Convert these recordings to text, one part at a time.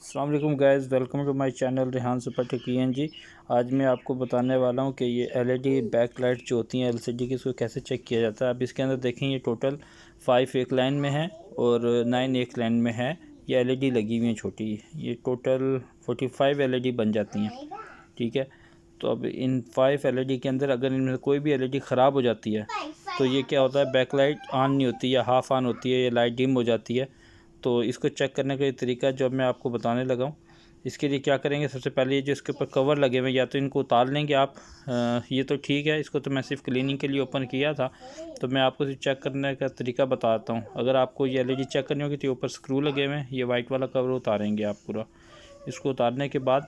अस्सलाम वालेकुम guys, welcome to my channel Rehan super tech ji. आज मैं आपको बताने वाला हूं कि ये एलईडी बैक लाइट जो होती हैं एलसीडी की, इसको कैसे चेक किया जाता है। अब इसके अंदर देखें, ये टोटल 5 एक लाइन में है और 9 एक लाइन में है। ये एलईडी लगी हुई है छोटी, ये टोटल 45 एलईडी बन जाती हैं, ठीक है। तो अब इन 5 एलईडी के अंदर अगर इनमें कोई भी एलईडी ख़राब हो जाती है तो ये क्या होता है, बैक लाइट ऑन नहीं होती या हाफ़ ऑन होती है, या लाइट डिम हो जाती है। तो इसको चेक करने का ये तरीका जो मैं आपको बताने लगा हूँ। इसके लिए क्या करेंगे, सबसे पहले ये जो इसके ऊपर कवर लगे हुए, या तो इनको उतार लेंगे आप। ये तो ठीक है, इसको तो मैं सिर्फ क्लीनिंग के लिए ओपन किया था, तो मैं आपको सिर्फ चेक करने का तरीका बताता हूँ। अगर आपको ये एलईडी चेक करनी होगी तो ऊपर स्क्रू लगे हुए हैं, ये वाइट वाला कवर उतारेंगे आप पूरा। इसको उतारने के बाद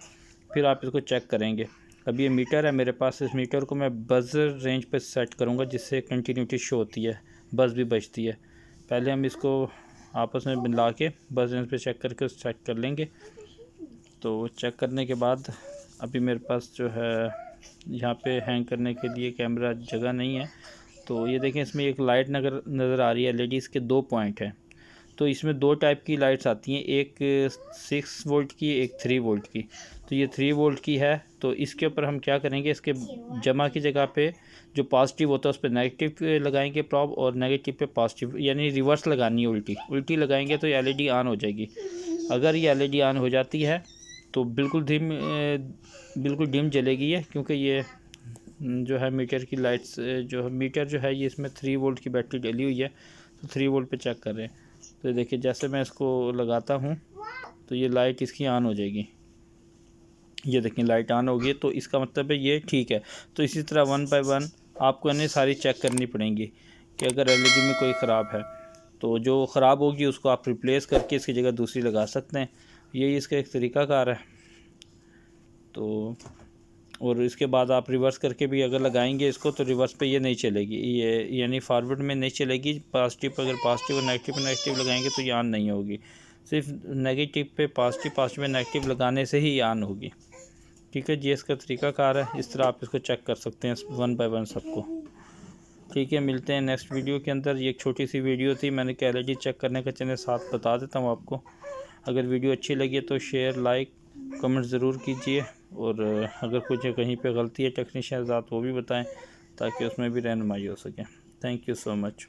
फिर आप इसको चेक करेंगे। अब ये मीटर है मेरे पास, इस मीटर को मैं बजर रेंज पर सेट करूँगा, जिससे कंटिन्यूटी शो होती है, बस भी बजती है। पहले हम इसको आपस में मिला के बस रेंज पे चेक करके सेट कर लेंगे। तो चेक करने के बाद अभी मेरे पास जो है यहाँ पे हैंग करने के लिए कैमरा जगह नहीं है। तो ये देखें, इसमें एक लाइट नज़र आ रही है एलईडी के 2 पॉइंट हैं। तो इसमें 2 टाइप की लाइट्स आती हैं, एक 6 वोल्ट की, एक 3 वोल्ट की। तो ये 3 वोल्ट की है। तो इसके ऊपर हम क्या करेंगे, इसके जमा की जगह पे जो पॉजिटिव होता है उस पर नेगेटिव लगाएंगे प्रॉब, और नेगेटिव पे पॉजिटिव, यानी रिवर्स लगानी है, उल्टी लगाएंगे तो ये एलईडी ऑन हो जाएगी। अगर ये एलईडी ऑन हो जाती है तो बिल्कुल डिम जलेगी ये, क्योंकि ये जो है मीटर की लाइट्स जो है, मीटर जो है ये इसमें 3 वोल्ट की बैटरी डली हुई है। तो 3 वोल्ट पे चेक कर रहे हैं। तो देखिए, जैसे मैं इसको लगाता हूँ तो ये लाइट इसकी ऑन हो जाएगी। ये देखिए लाइट ऑन होगी, तो इसका मतलब है ये ठीक है। तो इसी तरह 1 बाय 1 आपको इन्हें सारी चेक करनी पड़ेंगी कि अगर एलईडी में कोई ख़राब है तो जो ख़राब होगी उसको आप रिप्लेस करके इसकी जगह दूसरी लगा सकते हैं। यही इसका एक तरीक़ाकार है। तो और इसके बाद आप रिवर्स करके भी अगर लगाएंगे इसको, तो रिवर्स पे ये नहीं चलेगी, ये यानी फॉरवर्ड में नहीं चलेगी। पॉजिटिव पर अगर पॉजिटिव और नेगेटिव लगाएंगे तो ये ऑन नहीं होगी। सिर्फ नेगेटिव पे पॉजिटिव में नेगेटिव लगाने से ही ऑन होगी, ठीक है जी। इसका तरीक़ाकार है, इस तरह आप इसको चेक कर सकते हैं 1 बाय 1 सबको, ठीक है। मिलते हैं नेक्स्ट वीडियो के अंदर। ये एक छोटी सी वीडियो थी, मैंने एलईडी चेक करने का चैनल साथ बता देता हूँ आपको। अगर वीडियो अच्छी लगी तो शेयर, लाइक, कमेंट ज़रूर कीजिए। और अगर कुछ कहीं पे गलती है टेक्नीशियन साथ, वो भी बताएं, ताकि उसमें भी रहनुमाई हो सके। Thank you so much.